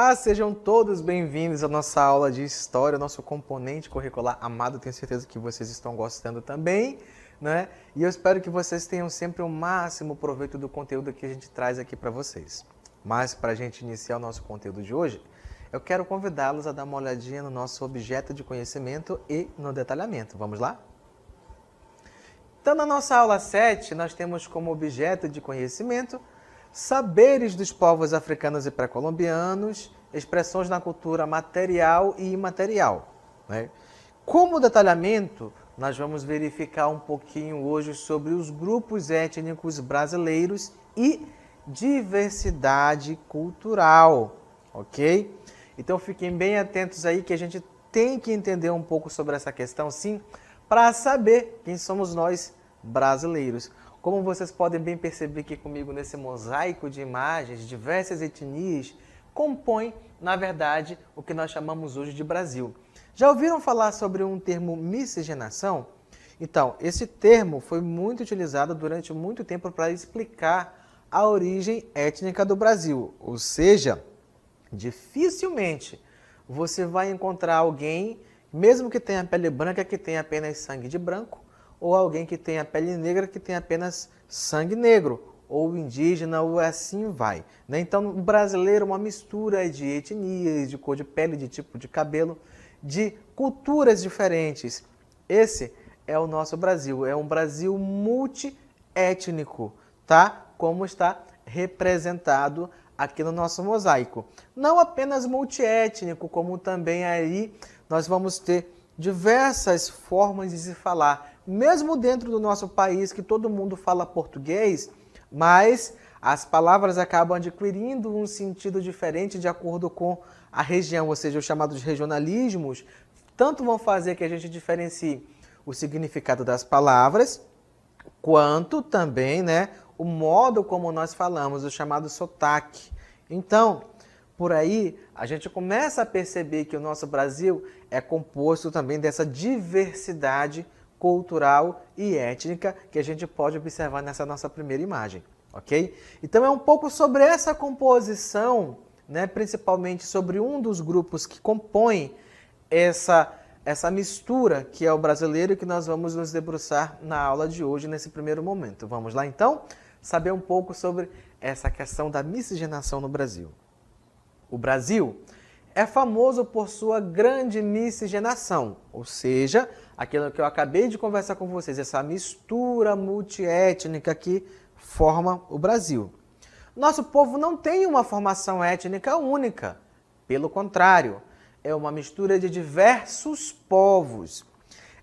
Olá, sejam todos bem-vindos à nossa aula de História, nosso componente curricular amado. Tenho certeza que vocês estão gostando também, né? E eu espero que vocês tenham sempre o máximo proveito do conteúdo que a gente traz aqui para vocês. Mas para a gente iniciar o nosso conteúdo de hoje, eu quero convidá-los a dar uma olhadinha no nosso objeto de conhecimento e no detalhamento. Vamos lá? Então, na nossa aula 7, nós temos como objeto de conhecimento saberes dos povos africanos e pré-colombianos, expressões na cultura material e imaterial, né? Como detalhamento, nós vamos verificar um pouquinho hoje sobre os grupos étnicos brasileiros e diversidade cultural, ok? Então fiquem bem atentos aí que a gente tem que entender um pouco sobre essa questão, sim, para saber quem somos nós brasileiros. Como vocês podem bem perceber aqui comigo nesse mosaico de imagens, diversas etnias compõem, na verdade, o que nós chamamos hoje de Brasil. Já ouviram falar sobre um termo miscigenação? Então, esse termo foi muito utilizado durante muito tempo para explicar a origem étnica do Brasil. Ou seja, dificilmente você vai encontrar alguém, mesmo que tenha pele branca, que tenha apenas sangue de branco, ou alguém que tenha pele negra que tenha apenas sangue negro, ou indígena, ou assim vai, né? Então, o brasileiro é uma mistura de etnias, de cor de pele, de tipo de cabelo, de culturas diferentes. Esse é o nosso Brasil, é um Brasil multiétnico, tá? Como está representado aqui no nosso mosaico. Não apenas multiétnico, como também aí nós vamos ter diversas formas de se falar, mesmo dentro do nosso país, que todo mundo fala português, mas as palavras acabam adquirindo um sentido diferente de acordo com a região, ou seja, os chamados regionalismos, tanto vão fazer que a gente diferencie o significado das palavras, quanto também, né, o modo como nós falamos, o chamado sotaque. Então, por aí, a gente começa a perceber que o nosso Brasil é composto também dessa diversidade cultural e étnica que a gente pode observar nessa nossa primeira imagem, ok? Então é um pouco sobre essa composição, né, principalmente sobre um dos grupos que compõem essa mistura que é o brasileiro, que nós vamos nos debruçar na aula de hoje, nesse primeiro momento. Vamos lá, então, saber um pouco sobre essa questão da miscigenação no Brasil. O Brasil é famoso por sua grande miscigenação, ou seja, aquilo que eu acabei de conversar com vocês, essa mistura multiétnica que forma o Brasil. Nosso povo não tem uma formação étnica única, pelo contrário, é uma mistura de diversos povos.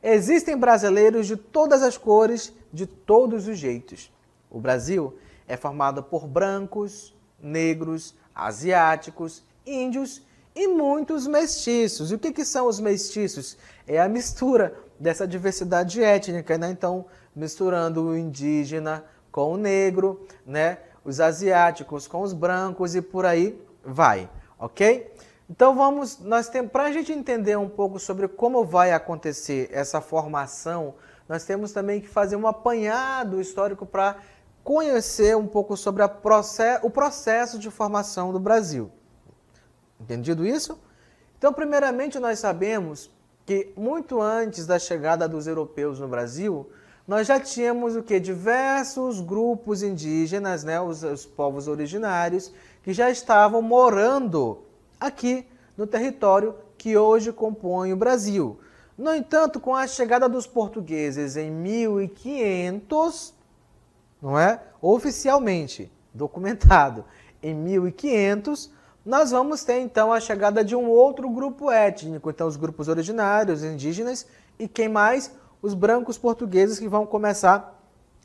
Existem brasileiros de todas as cores, de todos os jeitos. O Brasil é formado por brancos, negros, asiáticos, índios e muitos mestiços. E o que são os mestiços? É a mistura dessa diversidade étnica, né? Então, misturando o indígena com o negro, né? Os asiáticos com os brancos e por aí vai, ok? Então para a gente entender um pouco sobre como vai acontecer essa formação, nós temos também que fazer um apanhado histórico para conhecer um pouco sobre o processo de formação do Brasil. Entendido isso? Então, primeiramente, nós sabemos que muito antes da chegada dos europeus no Brasil, nós já tínhamos o quê? Diversos grupos indígenas, né? Os povos originários, que já estavam morando aqui no território que hoje compõe o Brasil. No entanto, com a chegada dos portugueses em 1500, não é? Oficialmente documentado em 1500, nós vamos ter então a chegada de um outro grupo étnico, então os grupos originários, indígenas e quem mais? Os brancos portugueses que vão começar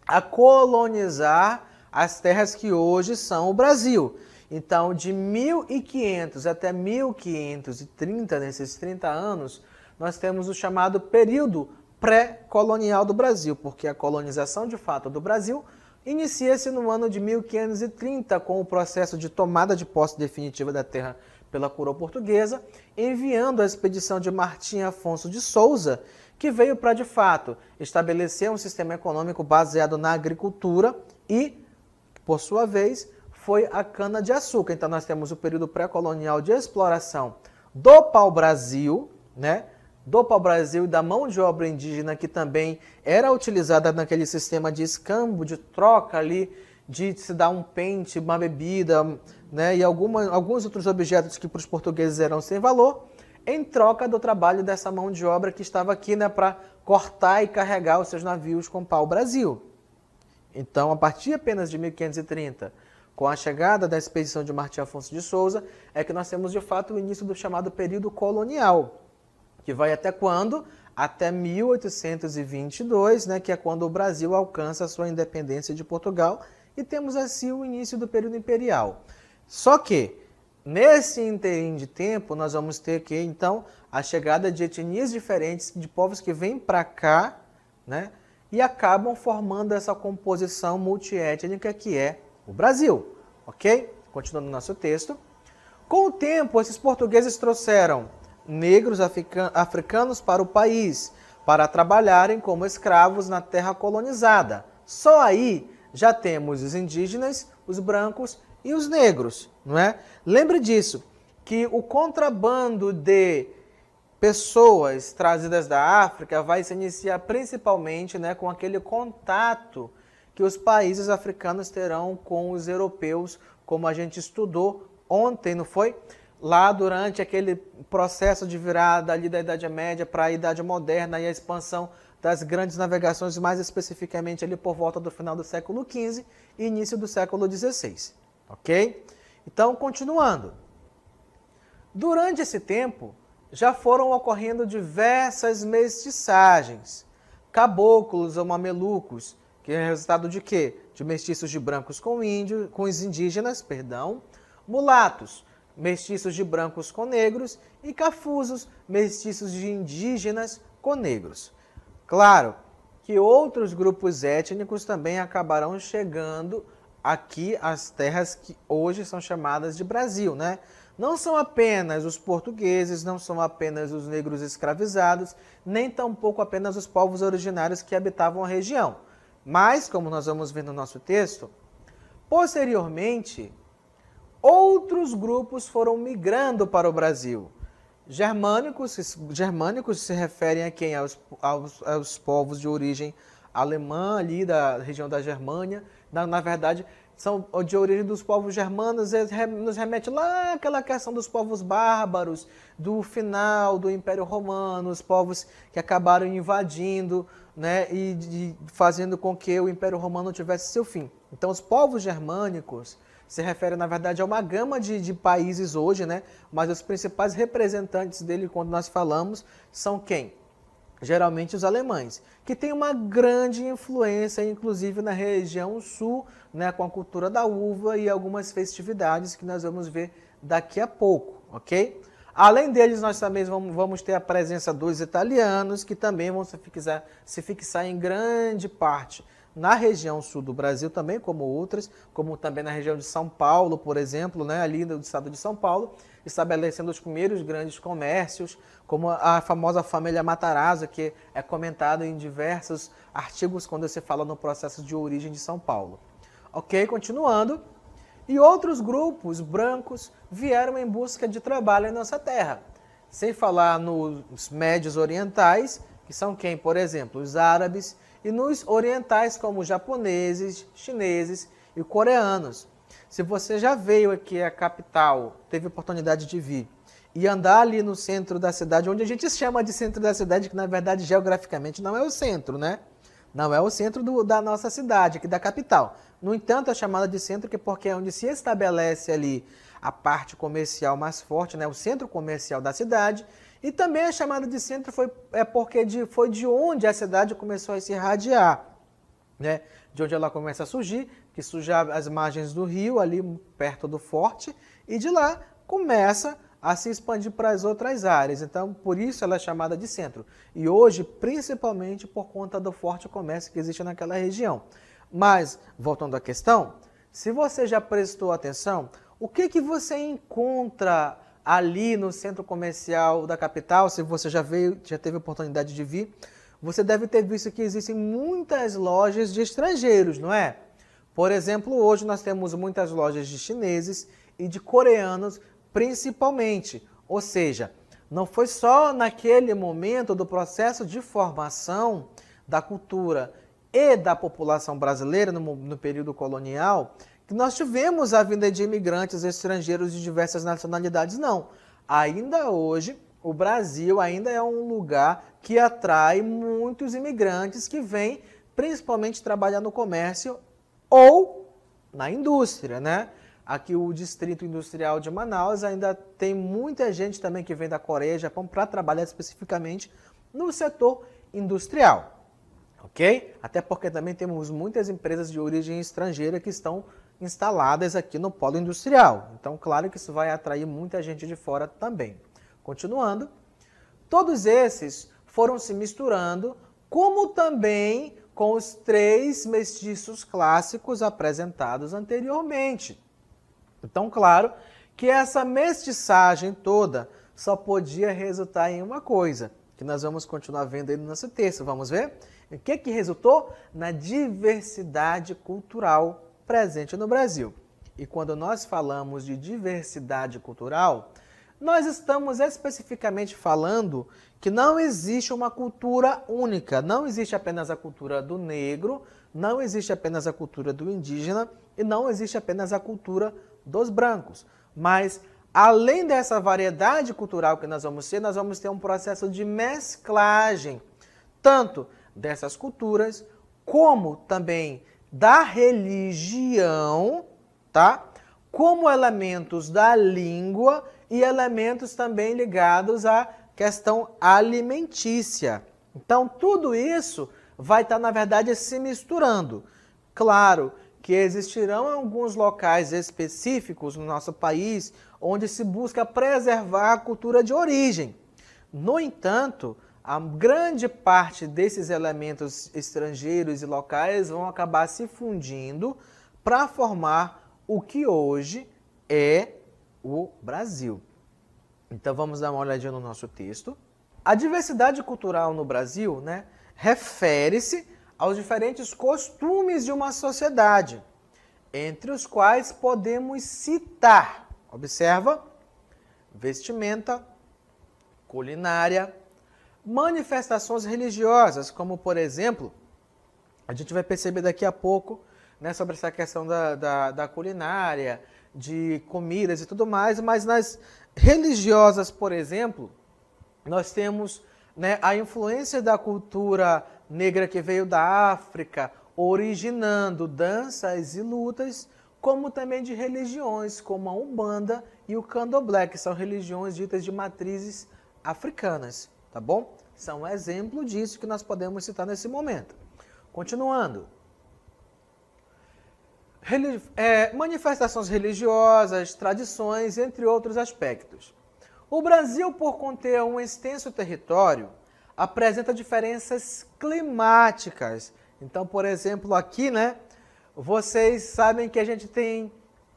a colonizar as terras que hoje são o Brasil. Então, de 1500 até 1530, nesses 30 anos, nós temos o chamado período pré-colonial do Brasil, porque a colonização de fato do Brasil inicia-se no ano de 1530, com o processo de tomada de posse definitiva da terra pela coroa portuguesa, enviando a expedição de Martim Afonso de Souza, que veio para, de fato, estabelecer um sistema econômico baseado na agricultura e, por sua vez, foi a cana-de-açúcar. Então nós temos o período pré-colonial de exploração do pau-brasil, né? Do pau-brasil e da mão de obra indígena que também era utilizada naquele sistema de escambo, de troca ali, de se dar um pente, uma bebida, né? E alguns outros objetos que para os portugueses eram sem valor, em troca do trabalho dessa mão de obra que estava aqui, né, para cortar e carregar os seus navios com pau-brasil. Então, a partir apenas de 1530, com a chegada da expedição de Martim Afonso de Souza, é que nós temos de fato o início do chamado período colonial, que vai até quando? Até 1822, né, que é quando o Brasil alcança a sua independência de Portugal, e temos assim o início do período imperial. Só que, nesse interim de tempo, nós vamos ter aqui, então, a chegada de etnias diferentes, de povos que vêm para cá, né, e acabam formando essa composição multiétnica que é o Brasil, ok? Continuando no nosso texto. Com o tempo, esses portugueses trouxeram negros africanos para o país, para trabalharem como escravos na terra colonizada. Só aí já temos os indígenas, os brancos e os negros, não é? Lembre disso, que o contrabando de pessoas trazidas da África vai se iniciar principalmente, né, com aquele contato que os países africanos terão com os europeus, como a gente estudou ontem, não foi? Lá durante aquele processo de virada ali da Idade Média para a Idade Moderna e a expansão das grandes navegações, mais especificamente ali por volta do final do século XV e início do século XVI, ok? Então, continuando. Durante esse tempo, já foram ocorrendo diversas mestiçagens, caboclos ou mamelucos, que é resultado de quê? De mestiços de brancos com os indígenas, mulatos, mestiços de brancos com negros, e cafusos, mestiços de indígenas com negros. Claro que outros grupos étnicos também acabarão chegando aqui às terras que hoje são chamadas de Brasil, né? Não são apenas os portugueses, não são apenas os negros escravizados, nem tampouco apenas os povos originários que habitavam a região. Mas, como nós vamos ver no nosso texto, posteriormente, outros grupos foram migrando para o Brasil. Germânicos se referem a quem? Aos povos de origem alemã, ali da região da Germânia. Na verdade, são de origem dos povos germanos, nos remete lá àquela questão dos povos bárbaros, do final do Império Romano, os povos que acabaram invadindo, né, e fazendo com que o Império Romano tivesse seu fim. Então, os povos germânicos se refere, na verdade, a uma gama de países hoje, né? Mas os principais representantes dele, quando nós falamos, são quem? Geralmente os alemães, que tem uma grande influência, inclusive na região sul, né? Com a cultura da uva e algumas festividades que nós vamos ver daqui a pouco, ok? Além deles, nós também vamos ter a presença dos italianos, que também vão se fixar em grande parte na região sul do Brasil também, como outras, como também na região de São Paulo, por exemplo, né, ali do estado de São Paulo, estabelecendo os primeiros grandes comércios, como a famosa família Matarazzo, que é comentado em diversos artigos quando se fala no processo de origem de São Paulo. Ok, continuando. E outros grupos brancos vieram em busca de trabalho em nossa terra. Sem falar nos médios orientais, que são quem, por exemplo, os árabes, e nos orientais como japoneses, chineses e coreanos. Se você já veio aqui à capital, teve oportunidade de vir, e andar ali no centro da cidade, onde a gente chama de centro da cidade, que na verdade geograficamente não é o centro, né? Não é o centro da nossa cidade, aqui da capital. No entanto, é chamada de centro porque é onde se estabelece ali a parte comercial mais forte, né? O centro comercial da cidade. E também a chamada de centro porque foi de onde a cidade começou a se irradiar, né? De onde ela começa a surgir, que surge às margens do rio, ali perto do forte, e de lá começa a se expandir para as outras áreas. Então, por isso ela é chamada de centro. E hoje, principalmente por conta do forte comércio que existe naquela região. Mas, voltando à questão, se você já prestou atenção, o que você encontra ali no centro comercial da capital? Se você já teve oportunidade de vir, você deve ter visto que existem muitas lojas de estrangeiros, não é? Por exemplo, hoje nós temos muitas lojas de chineses e de coreanos, principalmente. Ou seja, não foi só naquele momento do processo de formação da cultura e da população brasileira no período colonial que nós tivemos a vinda de imigrantes estrangeiros de diversas nacionalidades, não. Ainda hoje, o Brasil ainda é um lugar que atrai muitos imigrantes que vêm principalmente trabalhar no comércio ou na indústria, né? Aqui o Distrito Industrial de Manaus ainda tem muita gente também que vem da Coreia e Japão para trabalhar especificamente no setor industrial, ok? Até porque também temos muitas empresas de origem estrangeira que estão instaladas aqui no polo industrial. Então, claro que isso vai atrair muita gente de fora também. Continuando, todos esses foram se misturando, como também com os 3 mestiços clássicos apresentados anteriormente. Então, claro que essa mestiçagem toda só podia resultar em uma coisa, que nós vamos continuar vendo aí no nosso texto. Vamos ver? O que resultou? Na diversidade cultural presente no Brasil. E quando nós falamos de diversidade cultural, nós estamos especificamente falando que não existe uma cultura única, não existe apenas a cultura do negro, não existe apenas a cultura do indígena e não existe apenas a cultura dos brancos. Mas, além dessa variedade cultural que nós vamos ter um processo de mesclagem, tanto dessas culturas, como também da religião, tá? Como elementos da língua e elementos também ligados à questão alimentícia. Então, tudo isso vai estar, na verdade, se misturando. Claro que existirão alguns locais específicos no nosso país onde se busca preservar a cultura de origem. No entanto, a grande parte desses elementos estrangeiros e locais vão acabar se fundindo para formar o que hoje é o Brasil. Então vamos dar uma olhadinha no nosso texto. A diversidade cultural no Brasil, né, refere-se aos diferentes costumes de uma sociedade, entre os quais podemos citar, observa, vestimenta, culinária, manifestações religiosas, como por exemplo, a gente vai perceber daqui a pouco, né, sobre essa questão da culinária, de comidas e tudo mais, mas nas religiosas, por exemplo, nós temos, né, a influência da cultura negra que veio da África, originando danças e lutas, como também de religiões como a Umbanda e o Candomblé, que são religiões ditas de matrizes africanas, tá bom? São um exemplo disso que nós podemos citar nesse momento. Continuando. Manifestações religiosas, tradições, entre outros aspectos. O Brasil, por conter um extenso território, apresenta diferenças climáticas. Então, por exemplo, aqui, né, vocês sabem que a gente tem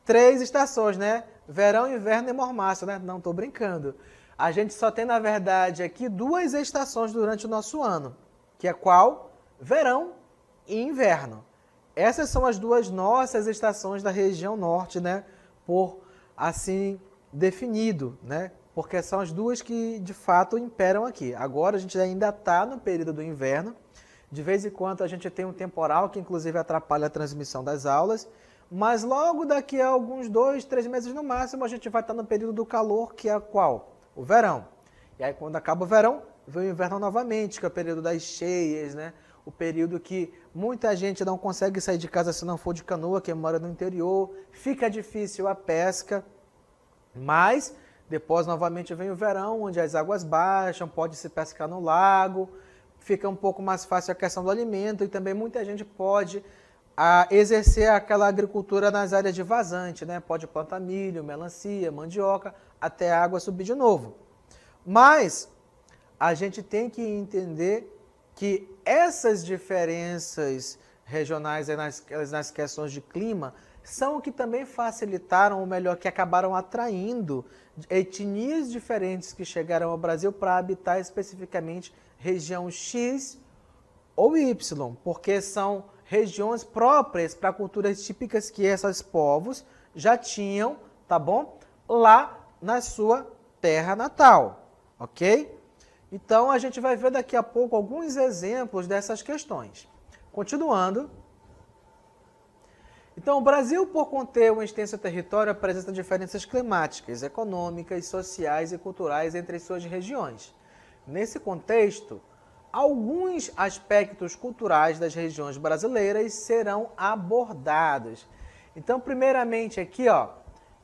3 estações, né? Verão, inverno e mormaço, né? Não, estou brincando. A gente só tem, na verdade, aqui 2 estações durante o nosso ano, que é qual? Verão e inverno. Essas são as 2 nossas estações da região norte, né? Por assim definido, né? Porque são as 2 que de fato imperam aqui. Agora a gente ainda está no período do inverno. De vez em quando a gente tem um temporal que inclusive atrapalha a transmissão das aulas. Mas logo daqui a alguns 2, 3 meses no máximo a gente vai estar no período do calor, que é qual? O verão. E aí quando acaba o verão, vem o inverno novamente, que é o período das cheias, né? O período que muita gente não consegue sair de casa se não for de canoa, quem mora no interior, fica difícil a pesca, mas depois novamente vem o verão, onde as águas baixam, pode se pescar no lago, fica um pouco mais fácil a questão do alimento e também muita gente pode exercer aquela agricultura nas áreas de vazante, né? Pode plantar milho, melancia, mandioca, até a água subir de novo. Mas a gente tem que entender que essas diferenças regionais nas questões de clima são o que também facilitaram, ou melhor, que acabaram atraindo etnias diferentes que chegaram ao Brasil para habitar especificamente região X ou Y, porque são regiões próprias para culturas típicas que esses povos já tinham, tá bom? Lá na sua terra natal, ok? Então, a gente vai ver daqui a pouco alguns exemplos dessas questões. Continuando. Então, o Brasil, por conter um extenso território, apresenta diferenças climáticas, econômicas, sociais e culturais entre as suas regiões. Nesse contexto, alguns aspectos culturais das regiões brasileiras serão abordados. Então, primeiramente aqui, ó,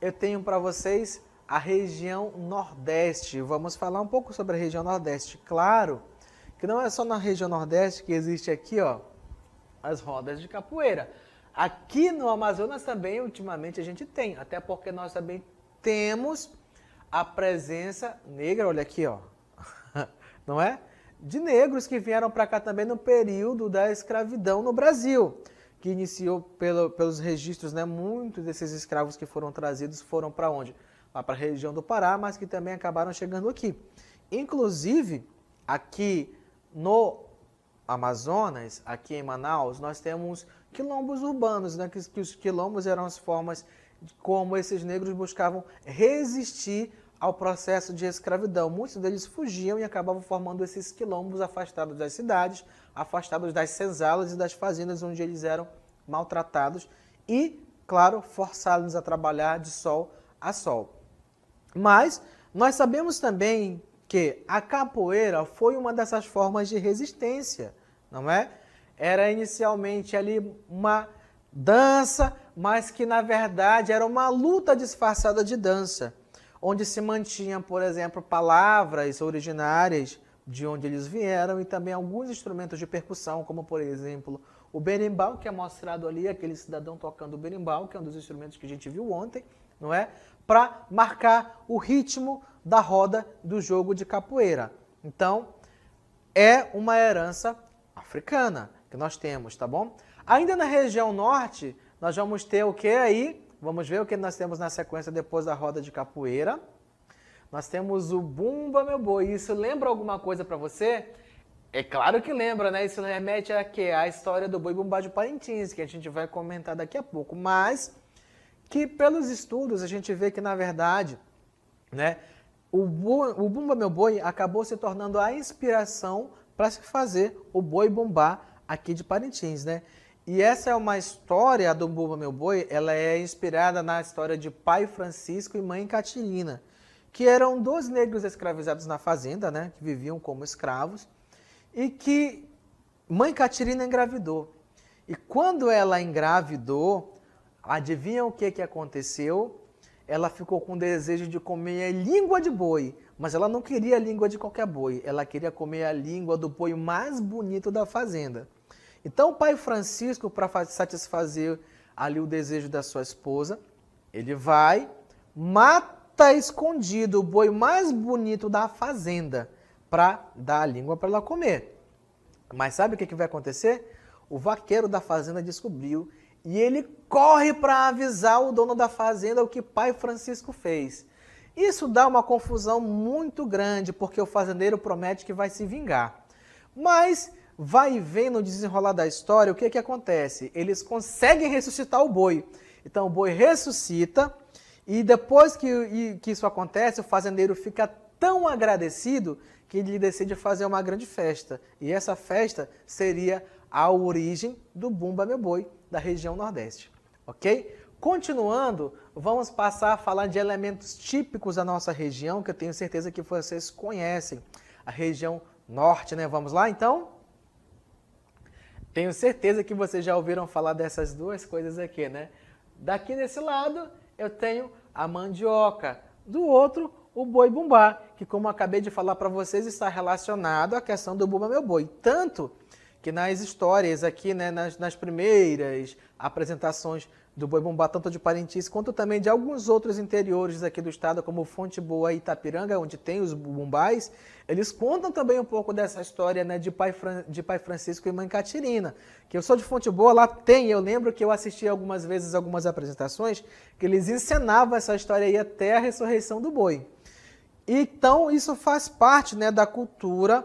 eu tenho para vocês a região Nordeste. Vamos falar um pouco sobre a região Nordeste. Claro que não é só na região Nordeste que existe aqui, ó, as rodas de capoeira. Aqui no Amazonas também, ultimamente, a gente tem, até porque nós também temos a presença negra, olha aqui, ó, não é? De negros que vieram para cá também no período da escravidão no Brasil, que iniciou pelos registros, né? Muitos desses escravos que foram trazidos foram para onde? Lá para a região do Pará, mas que também acabaram chegando aqui. Inclusive, aqui no Amazonas, aqui em Manaus, nós temos quilombos urbanos, né? Que os quilombos eram as formas de como esses negros buscavam resistir ao processo de escravidão. Muitos deles fugiam e acabavam formando esses quilombos afastados das cidades, afastados das senzalas e das fazendas onde eles eram maltratados e, claro, forçados a trabalhar de sol a sol. Mas nós sabemos também que a capoeira foi uma dessas formas de resistência, não é? Era inicialmente ali uma dança, mas que na verdade era uma luta disfarçada de dança, onde se mantinham, por exemplo, palavras originárias de onde eles vieram e também alguns instrumentos de percussão, como por exemplo o berimbau, que é mostrado ali, aquele cidadão tocando o berimbau, que é um dos instrumentos que a gente viu ontem, não é? Para marcar o ritmo da roda do jogo de capoeira. Então, é uma herança africana que nós temos, tá bom? Ainda na região norte, nós vamos ter o que aí? Vamos ver o que nós temos na sequência depois da roda de capoeira. Nós temos o Bumba Meu Boi. Isso lembra alguma coisa para você? É claro que lembra, né? Isso remete a quê? A história do Boi Bumbá de Parintins, que a gente vai comentar daqui a pouco. Mas que pelos estudos a gente vê que, na verdade, né, o Bumba Meu Boi acabou se tornando a inspiração para se fazer o Boi Bumbá aqui de Parintins, né? E essa é uma história do Bumba Meu Boi, ela é inspirada na história de Pai Francisco e Mãe Catirina, que eram dois negros escravizados na fazenda, né, que viviam como escravos, e que Mãe Catirina engravidou. E quando ela engravidou, adivinham o que aconteceu? Ela ficou com desejo de comer a língua de boi, mas ela não queria a língua de qualquer boi, ela queria comer a língua do boi mais bonito da fazenda. Então o Pai Francisco, para satisfazer ali o desejo da sua esposa, ele vai, mata escondido o boi mais bonito da fazenda para dar a língua para ela comer. Mas sabe o que vai acontecer? O vaqueiro da fazenda descobriu e ele corre para avisar o dono da fazenda o que Pai Francisco fez. Isso dá uma confusão muito grande, porque o fazendeiro promete que vai se vingar. Mas vai e vem no desenrolar da história, o que acontece? Eles conseguem ressuscitar o boi. Então o boi ressuscita e depois que isso acontece, o fazendeiro fica tão agradecido que ele decide fazer uma grande festa. E essa festa seria a origem do Bumba Meu Boi da região Nordeste, ok? Continuando, vamos passar a falar de elementos típicos da nossa região, que eu tenho certeza que vocês conhecem. A região Norte, né? Vamos lá, então? Tenho certeza que vocês já ouviram falar dessas duas coisas aqui, né? Daqui desse lado, eu tenho a mandioca. Do outro, o boi bumbá, que como eu acabei de falar para vocês, está relacionado à questão do Bumba Meu Boi. Tanto que nas histórias aqui, né, nas primeiras apresentações do boi bumbá, tanto de Parintins quanto também de alguns outros interiores aqui do estado, como Fonte Boa e Itapiranga, onde tem os bumbás, eles contam também um pouco dessa história, né, de Pai Francisco e Mãe Catirina. Que eu sou de Fonte Boa, lá tem, eu lembro que eu assisti algumas vezes algumas apresentações, que eles encenavam essa história aí até a ressurreição do boi. Então, isso faz parte, né, da cultura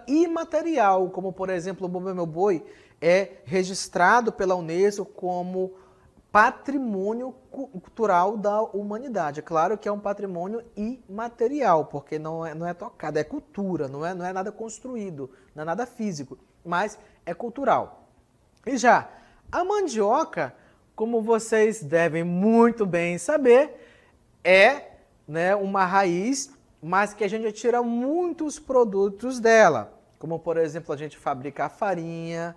imaterial, como por exemplo o Bumba Meu Boi, é registrado pela Unesco como patrimônio cultural da humanidade. É claro que é um patrimônio imaterial, porque não é tocado, é cultura, não é nada construído, não é nada físico, mas é cultural. E já a mandioca, como vocês devem muito bem saber, é, né, uma raiz, mas que a gente tira muitos produtos dela, como por exemplo a gente fabrica a farinha,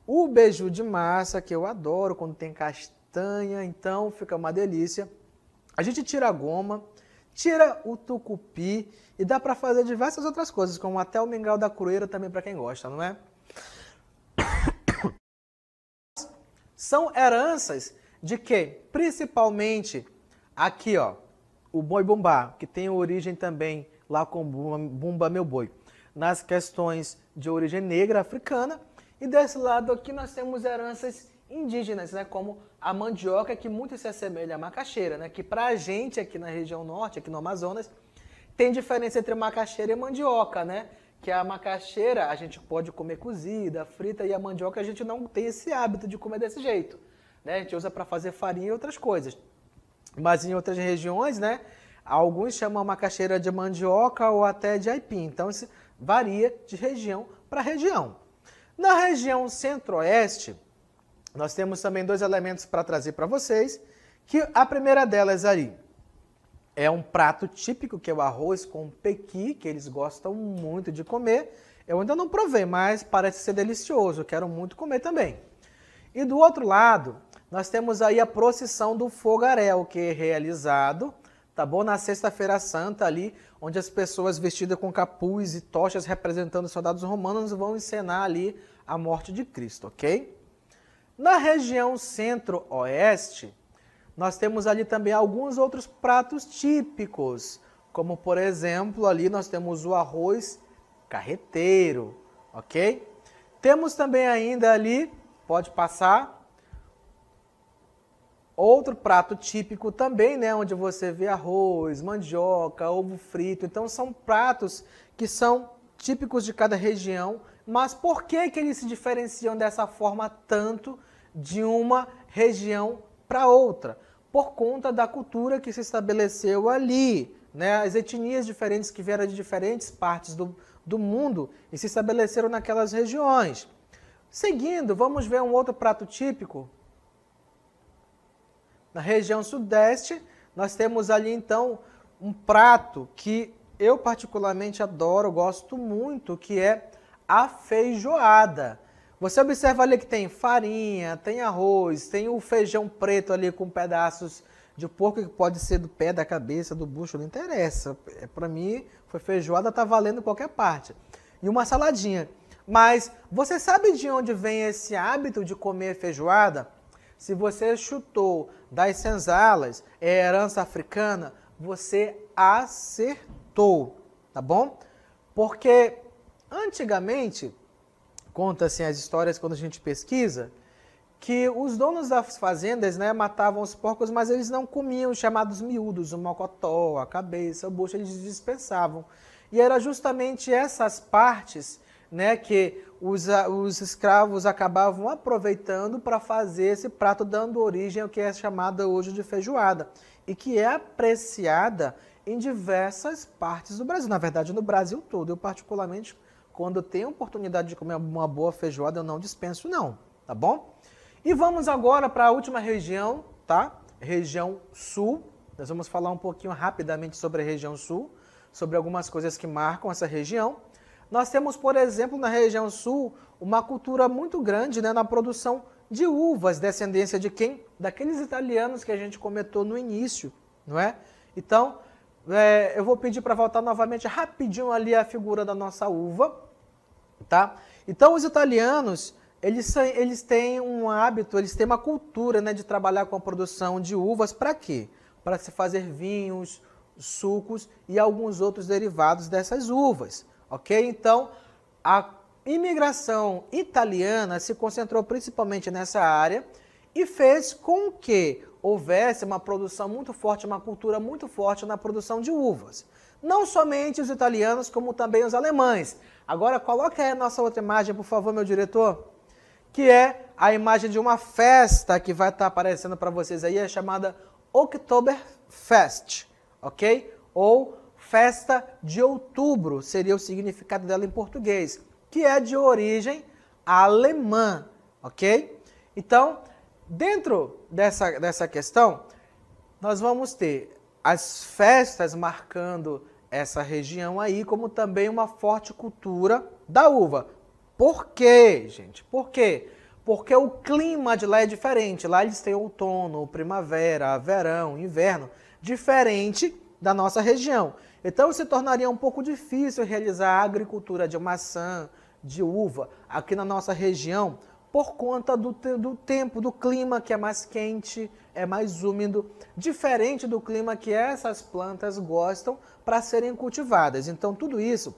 o beiju de massa, que eu adoro quando tem castanha, então fica uma delícia. A gente tira a goma, tira o tucupi e dá para fazer diversas outras coisas, como até o mingau da crueira também para quem gosta, não é? São heranças de que? Principalmente aqui, ó, o boi bumbá, que tem origem também lá com Bumba Meu Boi, nas questões de origem negra africana. E desse lado aqui nós temos heranças indígenas, né, como a mandioca, que muito se assemelha à macaxeira, né, que pra gente aqui na região norte, aqui no Amazonas, tem diferença entre macaxeira e mandioca, né? Que a macaxeira a gente pode comer cozida, frita, e a mandioca a gente não tem esse hábito de comer desse jeito, né? A gente usa para fazer farinha e outras coisas. Mas em outras regiões, né, alguns chamam a macaxeira de mandioca ou até de aipim. Então isso varia de região para região. Na região centro-oeste, nós temos também dois elementos para trazer para vocês, que a primeira delas ali é um prato típico, que é o arroz com pequi, que eles gostam muito de comer. Eu ainda não provei, mas parece ser delicioso, quero muito comer também. E do outro lado, nós temos aí a procissão do fogaréu, que é realizado, tá bom? Na Sexta-feira Santa ali, onde as pessoas vestidas com capuz e tochas representando os soldados romanos vão encenar ali a morte de Cristo, ok? Na região centro-oeste, nós temos ali também alguns outros pratos típicos, como por exemplo, ali nós temos o arroz carreteiro, ok? Temos também ainda ali, pode passar, outro prato típico também, né, onde você vê arroz, mandioca, ovo frito. Então são pratos que são típicos de cada região, mas por que que eles se diferenciam dessa forma tanto de uma região para outra? Por conta da cultura que se estabeleceu ali, né? As etnias diferentes que vieram de diferentes partes do mundo e se estabeleceram naquelas regiões. Seguindo, vamos ver um outro prato típico. Na região sudeste, nós temos ali então um prato que eu particularmente adoro, gosto muito, que é a feijoada. Você observa ali que tem farinha, tem arroz, tem o feijão preto ali com pedaços de porco, que pode ser do pé, da cabeça, do bucho, não interessa. Para mim, foi feijoada, tá valendo qualquer parte. E uma saladinha. Mas você sabe de onde vem esse hábito de comer feijoada? Se você chutou das senzalas, é herança africana, você acertou, tá bom? Porque antigamente, conta-se as histórias quando a gente pesquisa, que os donos das fazendas, né, matavam os porcos, mas eles não comiam os chamados miúdos, o mocotó, a cabeça, o bucho, eles dispensavam. E era justamente essas partes, né, que os escravos acabavam aproveitando para fazer esse prato, dando origem ao que é chamada hoje de feijoada, e que é apreciada em diversas partes do Brasil, na verdade no Brasil todo. Eu particularmente, quando tenho oportunidade de comer uma boa feijoada, eu não dispenso não, tá bom? E vamos agora para a última região, tá? Região Sul. Nós vamos falar um pouquinho rapidamente sobre a região Sul, sobre algumas coisas que marcam essa região. Nós temos, por exemplo, na região Sul, uma cultura muito grande, né, na produção de uvas, descendência de quem? Daqueles italianos que a gente comentou no início, não é? Então, eu vou pedir para voltar novamente rapidinho ali a figura da nossa uva, tá? Então, os italianos, eles têm um hábito, eles têm uma cultura, né, de trabalhar com a produção de uvas para quê? Para se fazer vinhos, sucos e alguns outros derivados dessas uvas, ok? Então, a imigração italiana se concentrou principalmente nessa área e fez com que houvesse uma produção muito forte, uma cultura muito forte na produção de uvas. Não somente os italianos, como também os alemães. Agora, coloca aí a nossa outra imagem, por favor, meu diretor. que é a imagem de uma festa que vai estar aparecendo para vocês aí, é chamada Oktoberfest, ok? Ou Festa de Outubro, seria o significado dela em português, que é de origem alemã, ok? Então, dentro dessa questão, nós vamos ter as festas marcando essa região aí, como também uma forte cultura da uva. Por quê, gente? Por quê? Porque o clima de lá é diferente. Lá eles têm outono, primavera, verão, inverno, diferente da nossa região. Então se tornaria um pouco difícil realizar a agricultura de maçã, de uva, aqui na nossa região, por conta do tempo, do clima que é mais quente, é mais úmido, diferente do clima que essas plantas gostam para serem cultivadas. Então tudo isso,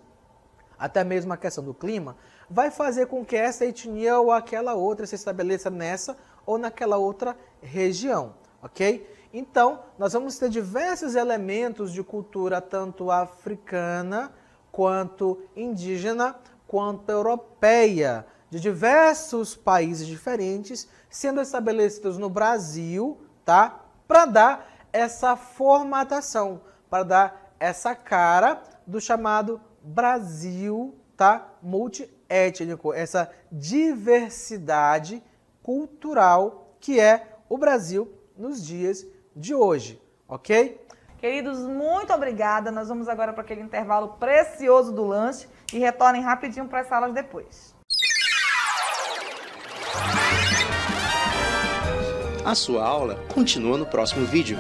até mesmo a questão do clima, vai fazer com que essa etnia ou aquela outra se estabeleça nessa ou naquela outra região, ok? Então, nós vamos ter diversos elementos de cultura, tanto africana, quanto indígena, quanto europeia, de diversos países diferentes, sendo estabelecidos no Brasil, tá? Para dar essa formatação, para dar essa cara do chamado Brasil, tá? Multiétnico, essa diversidade cultural que é o Brasil nos dias de hoje, ok? Queridos, muito obrigada. Nós vamos agora para aquele intervalo precioso do lanche e retornem rapidinho para as salas depois. A sua aula continua no próximo vídeo.